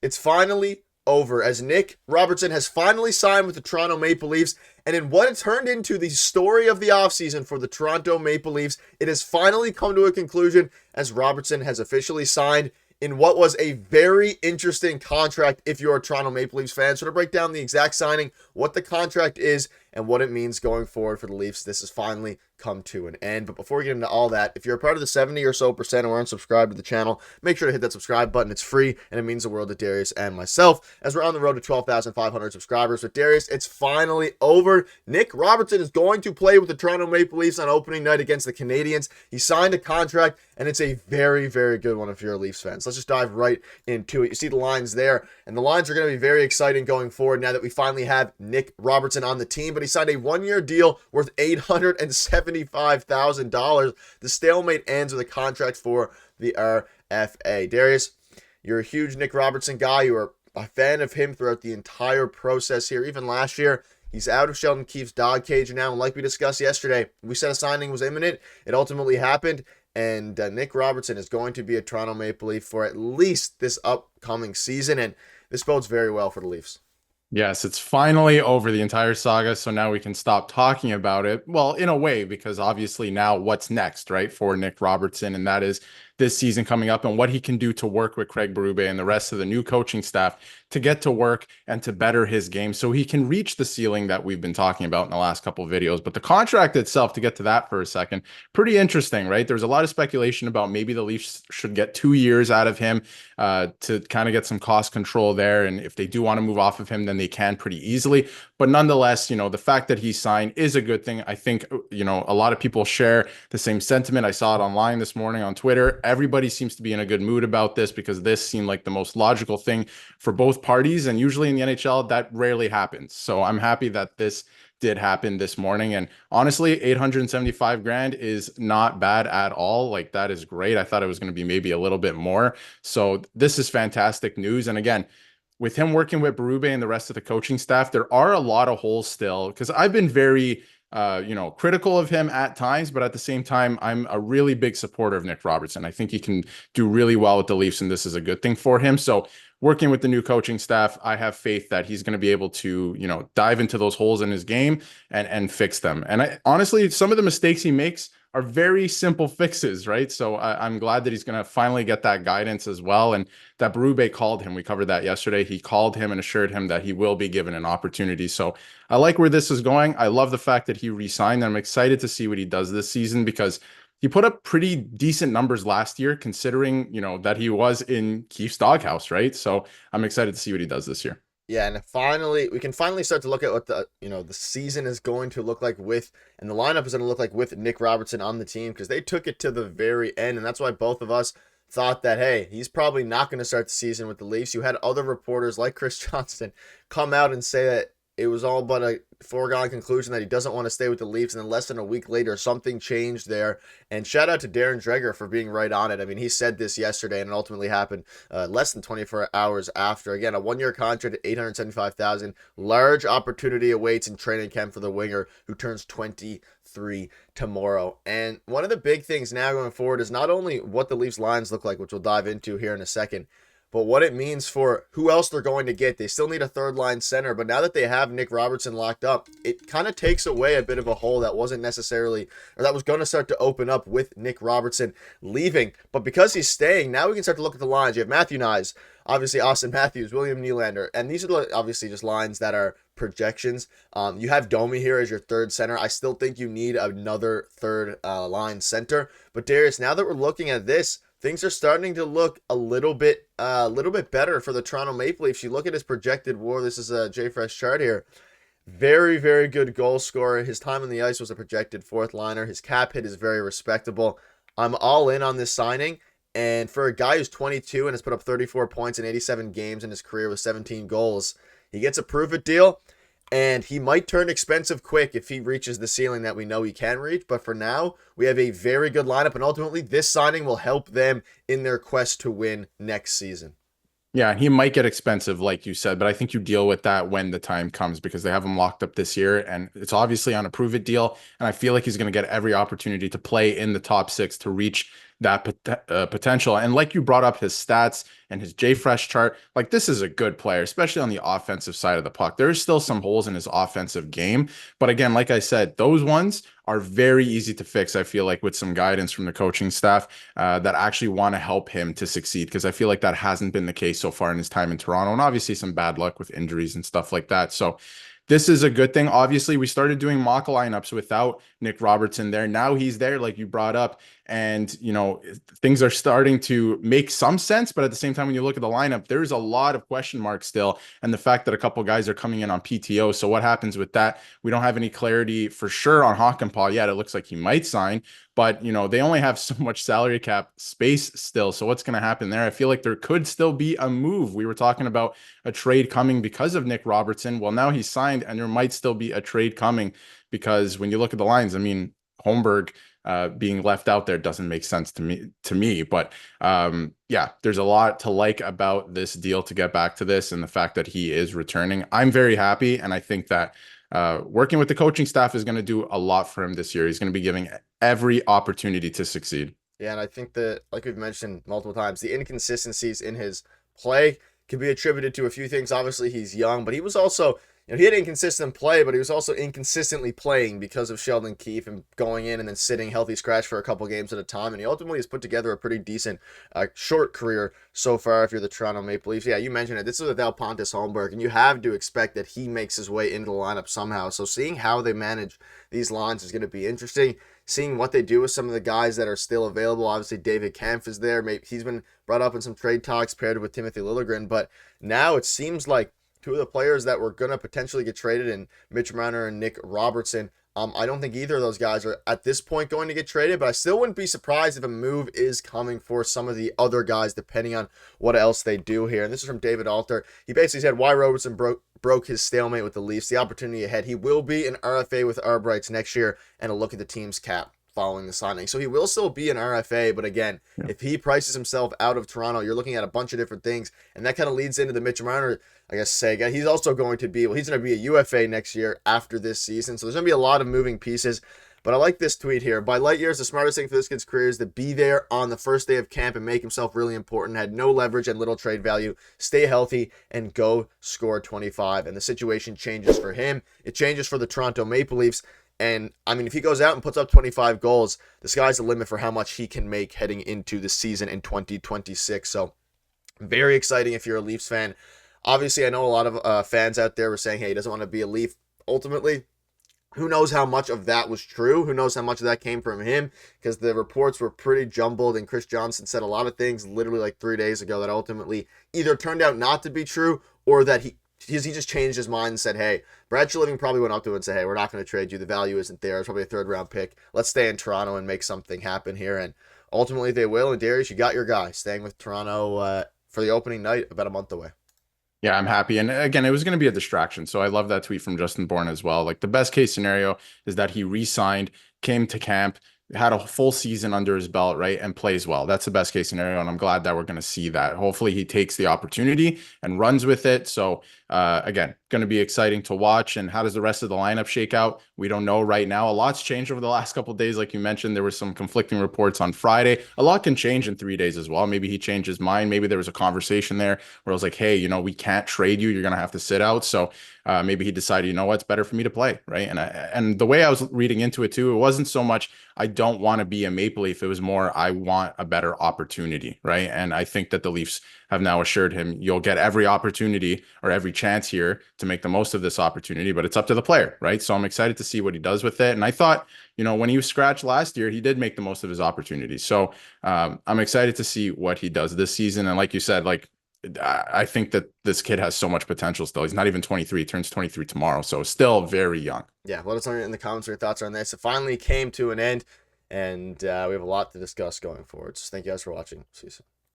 It's finally over as Nick Robertson has finally signed with the Toronto Maple Leafs. And in what it turned into the story of the offseason for the Toronto Maple Leafs, it has finally come to a conclusion as Robertson has officially signed in what was a very interesting contract if you're a Toronto Maple Leafs fan. So to break down the exact signing, what the contract is, and what it means going forward for the Leafs, this has finally come to an end. But before we get into all that, if you're a part of the 70 or so percent or unsubscribed to the channel, make sure to hit that subscribe button. It's free, and it means the world to Darius and myself as we're on the road to 12,500 subscribers. But Darius, it's finally over. Nick Robertson is going to play with the Toronto Maple Leafs on opening night against the Canadiens. He signed a contract, and it's a very, very good one if you're a Leafs fan. So let's just dive right into it. You see the lines there, and the lines are going to be very exciting going forward now that we finally have Nick Robertson on the team. But he signed a one-year deal worth $875,000. The stalemate ends with a contract for the RFA. Darius, you're a huge Nick Robertson guy. You are a fan of him throughout the entire process here. Even last year, he's out of Sheldon Keefe's dog cage now. And like we discussed yesterday, we said a signing was imminent. It ultimately happened. And Nick Robertson is going to be a Toronto Maple Leaf for at least this upcoming season. And this bodes very well for the Leafs. Yes, it's finally over, the entire saga, so now we can stop talking about it. Well, in a way, because obviously now what's next, right, for Nick Robertson, and that is this season coming up and what he can do to work with Craig Berube and the rest of the new coaching staff to get to work and to better his game so he can reach the ceiling that we've been talking about in the last couple of videos. But the contract itself, to get to that for a second, pretty interesting, right? There's a lot of speculation about maybe the Leafs should get 2 years out of him to kind of get some cost control there. And if they do want to move off of him, then they can pretty easily. But nonetheless, the fact that he signed is a good thing. I think, a lot of people share the same sentiment. I saw it online this morning on Twitter. Everybody seems to be in a good mood about this because this seemed like the most logical thing for both parties. And usually in the NHL, that rarely happens. So I'm happy that this did happen this morning. And honestly, 875 grand is not bad at all. Like, that is great. I thought it was going to be maybe a little bit more. So this is fantastic news. And again, with him working with Berube and the rest of the coaching staff, there are a lot of holes still, because I've been very critical of him at times, but at the same time, I'm a really big supporter of Nick Robertson. I think he can do really well with the Leafs, and this is a good thing for him. So working with the new coaching staff, I have faith that he's going to be able to, dive into those holes in his game and fix them. And honestly, some of the mistakes he makes are very simple fixes, right? So I'm glad that he's going to finally get that guidance as well. And that Berube called him. We covered that yesterday. He called him and assured him that he will be given an opportunity. So I like where this is going. I love the fact that he re-signed. I'm excited to see what he does this season because he put up pretty decent numbers last year, considering, that he was in Keefe's doghouse, right? So I'm excited to see what he does this year. Yeah, and we can finally start to look at what the season is going to look like and the lineup is going to look like with Nick Robertson on the team, because they took it to the very end, and that's why both of us thought that, hey, he's probably not going to start the season with the Leafs. You had other reporters like Chris Johnston come out and say that it was all but a foregone conclusion that he doesn't want to stay with the Leafs, and then less than a week later, something changed there. And shout out to Darren Dreger for being right on it. I mean, he said this yesterday, and it ultimately happened less than 24 hours after. Again, a one-year contract at $875,000. Large opportunity awaits in training camp for the winger, who turns 23 tomorrow. And one of the big things now going forward is not only what the Leafs lines look like, which we'll dive into here in a second, but what it means for who else they're going to get. They still need a third line center, but now that they have Nick Robertson locked up, it kind of takes away a bit of a hole that wasn't necessarily, or that was going to start to open up with Nick Robertson leaving. But because he's staying, now we can start to look at the lines. You have Matthew Nyes, obviously Austin Matthews, William Nylander, and these are obviously just lines that are projections. You have Domi here as your third center. I still think you need another third line center. But Darius, now that we're looking at this, things are starting to look a little bit better for the Toronto Maple Leafs. You look at his projected WAR. This is a JFresh chart here. Very, very good goal scorer. His time on the ice was a projected fourth liner. His cap hit is very respectable. I'm all in on this signing. And for a guy who's 22 and has put up 34 points in 87 games in his career with 17 goals, he gets a prove-it deal. And he might turn expensive quick if he reaches the ceiling that we know he can reach. But for now, we have a very good lineup. And ultimately, this signing will help them in their quest to win next season. Yeah, he might get expensive, like you said, but I think you deal with that when the time comes because they have him locked up this year, and it's obviously on a prove it deal. And I feel like he's going to get every opportunity to play in the top six to reach that potential. And like you brought up his stats and his JFresh chart, like this is a good player, especially on the offensive side of the puck. There's still some holes in his offensive game, but again, like I said, those ones are very easy to fix. I feel like with some guidance from the coaching staff that actually want to help him to succeed, because I feel like that hasn't been the case so far in his time in Toronto, and obviously some bad luck with injuries and stuff like that. So this is a good thing. Obviously, we started doing mock lineups without Nick Robertson there. Now he's there, like you brought up, and things are starting to make some sense. But at the same time, when you look at the lineup, there's a lot of question marks still, and the fact that a couple guys are coming in on PTO. So what happens with that? We don't have any clarity for sure on Hakanpää yet. It looks like he might sign, but they only have so much salary cap space still. So what's going to happen there? I feel like there could still be a move. We were talking about a trade coming because of Nick Robertson. Well, now he's signed, and there might still be a trade coming because when you look at the lines, I mean, Holmberg being left out there doesn't make sense to me. But yeah, there's a lot to like about this deal, to get back to this, and the fact that he is returning. I'm very happy, and I think that working with the coaching staff is going to do a lot for him this year. He's going to be giving every opportunity to succeed. Yeah, and I think that, like we've mentioned multiple times, the inconsistencies in his play can be attributed to a few things. Obviously, he's young, but he was also, he had inconsistent play, but he was also inconsistently playing because of Sheldon Keefe and going in and then sitting healthy scratch for a couple games at a time. And he ultimately has put together a pretty decent short career so far if you're the Toronto Maple Leafs. Yeah, you mentioned it. This is without Pontus Holmberg, and you have to expect that he makes his way into the lineup somehow. So seeing how they manage these lines is going to be interesting. Seeing what they do with some of the guys that are still available. Obviously, David Kampf is there. Maybe he's been brought up in some trade talks paired with Timothy Liljegren. But now it seems like two of the players that were going to potentially get traded, in Mitch Marner and Nick Robertson, I don't think either of those guys are at this point going to get traded, but I still wouldn't be surprised if a move is coming for some of the other guys, depending on what else they do here. And this is from David Alter. He basically said why Robertson broke his stalemate with the Leafs, the opportunity ahead. He will be an RFA with Arbrights next year, and a look at the team's cap following the signing. So he will still be an RFA, but again, if he prices himself out of Toronto, you're looking at a bunch of different things, and that kind of leads into the Mitch Marner, I guess, Sega. He's also going to be, he's going to be a UFA next year after this season, so there's going to be a lot of moving pieces. But I like this tweet here. By light years, the smartest thing for this kid's career is to be there on the first day of camp and make himself really important. Had no leverage and little trade value. Stay healthy and go score 25. And the situation changes for him. It changes for the Toronto Maple Leafs. And, I mean, if he goes out and puts up 25 goals, the sky's the limit for how much he can make heading into the season in 2026. So, very exciting if you're a Leafs fan. Obviously, I know a lot of fans out there were saying, hey, he doesn't want to be a Leaf. Ultimately, who knows how much of that was true? Who knows how much of that came from him? Because the reports were pretty jumbled, and Chris Johnson said a lot of things literally like 3 days ago that ultimately either turned out not to be true, or that he just changed his mind and said, hey, Brad Shilliving probably went up to him and said, hey, we're not going to trade you. The value isn't there. It's probably a third-round pick. Let's stay in Toronto and make something happen here. And ultimately they will. And Darius, you got your guy staying with Toronto for the opening night about a month away. Yeah, I'm happy. And again, it was going to be a distraction. So I love that tweet from Justin Bourne as well. Like the best case scenario is that he re-signed, came to camp, had a full season under his belt, right, and plays well. That's the best case scenario, and I'm glad that we're going to see that. Hopefully he takes the opportunity and runs with it. So again, going to be exciting to watch. And how does the rest of the lineup shake out? We don't know right now. A lot's changed over the last couple of days. Like you mentioned, there were some conflicting reports on Friday. A lot can change in 3 days as well. Maybe he changed his mind. Maybe there was a conversation there where I was like, hey, we can't trade you. You're going to have to sit out. So maybe he decided, it's better for me to play, right? And the way I was reading into it too, it wasn't so much I don't want to be a Maple Leaf. It was more I want a better opportunity, right? And I think that the Leafs have now assured him you'll get every opportunity or every chance here to make the most of this opportunity, but it's up to the player, right? So I'm excited to see what he does with it. And I thought, when he was scratched last year, he did make the most of his opportunities. So I'm excited to see what he does this season. And like you said, I think that this kid has so much potential still. He's not even 23. He turns 23 tomorrow. So still very young. Yeah, let us know in the comments what your thoughts are on this. It finally came to an end, and we have a lot to discuss going forward. So thank you guys for watching. See you soon.